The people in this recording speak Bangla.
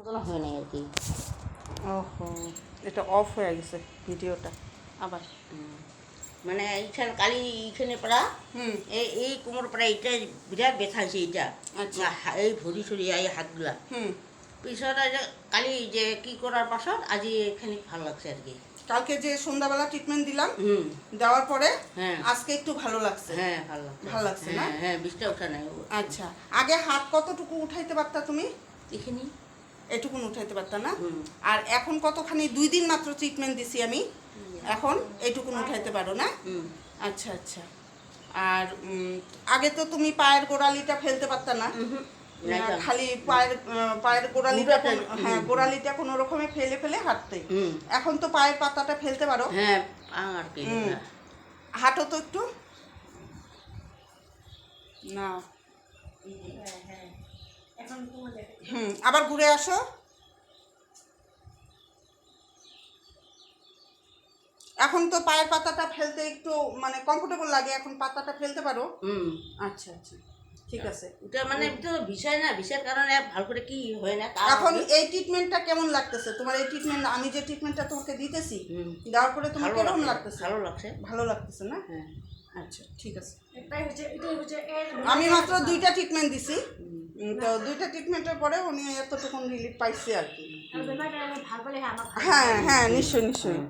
কোনো হয় নাই আর কি। ওহো, এটা অফ হয়ে গেছে ভিডিওটা আবার। মানে এইখানে কালি এইখানে পড়া এই কোমর পড়া এইটা বিরাট ব্যথা হয়েছে এইটা। আচ্ছা। এই ভরি সরি এই হাতগুলা পিছনে কালি যে কি করার পাছত আজি এখানে ভালো লাগছে আর কি। কালকে যে সন্ধ্যাবেলা ট্রিটমেন্ট দিলাম, দেওয়ার পরে হ্যাঁ আজকে একটু ভালো লাগছে। হ্যাঁ ভালো লাগছে, ভালো লাগছে না? হ্যাঁ বিষটা ওঠা নাই। আচ্ছা, আগে হাত কতটুকু উঠাইতে পারতা তুমি? এখানে এটুকুন উঠাইতে পারতা না? আর এখন কতখানি? 2 দিন মাত্র ট্রিটমেন্ট দিছি আমি, এখন এইটুকুন উঠাইতে পারো না? আচ্ছা আচ্ছা। আর আগে তো তুমি পায়ের গোড়ালিটা ফেলতে পারতা না, খালি পায়ের গোড়ালিটা, হ্যাঁ গোড়ালিটা কোনো রকমে ফেলে ফেলে হাঁটতে। এখন তো পায়ের পাতাটা ফেলতে পারো। হ্যাঁ আর কি হাঁটো তো একটু না। আবার ঘুরে আসো। এখন তো পায়ের পাতাটা ফেলতে একটু মানে কমফোর্টেবল লাগে, এখন পাতাটা ফেলতে পারো। আচ্ছা আচ্ছা, ঠিক আছে। এটা মানে তো বিষয় না, বিষয়ের কারণে ভালো করে কি হয় না। এখন এই ট্রিটমেন্টটা কেমন লাগতেছে তোমার? এই ট্রিটমেন্ট আমি যে ট্রিটমেন্টটা তোমাকে দিতেছি, দেওয়ার পরে তোমার কেমন লাগতেছে? ভালো লাগছে। ভালো লাগতেছে না? হ্যাঁ আচ্ছা ঠিক আছে। আমি মাত্র 2টা ট্রিটমেন্ট দিছি, তো 2টা ট্রিটমেন্টের পরে উনি এতটুকু রিলিফ পাইছে আর কি। হ্যাঁ হ্যাঁ, নিশ্চয়ই নিশ্চয়ই।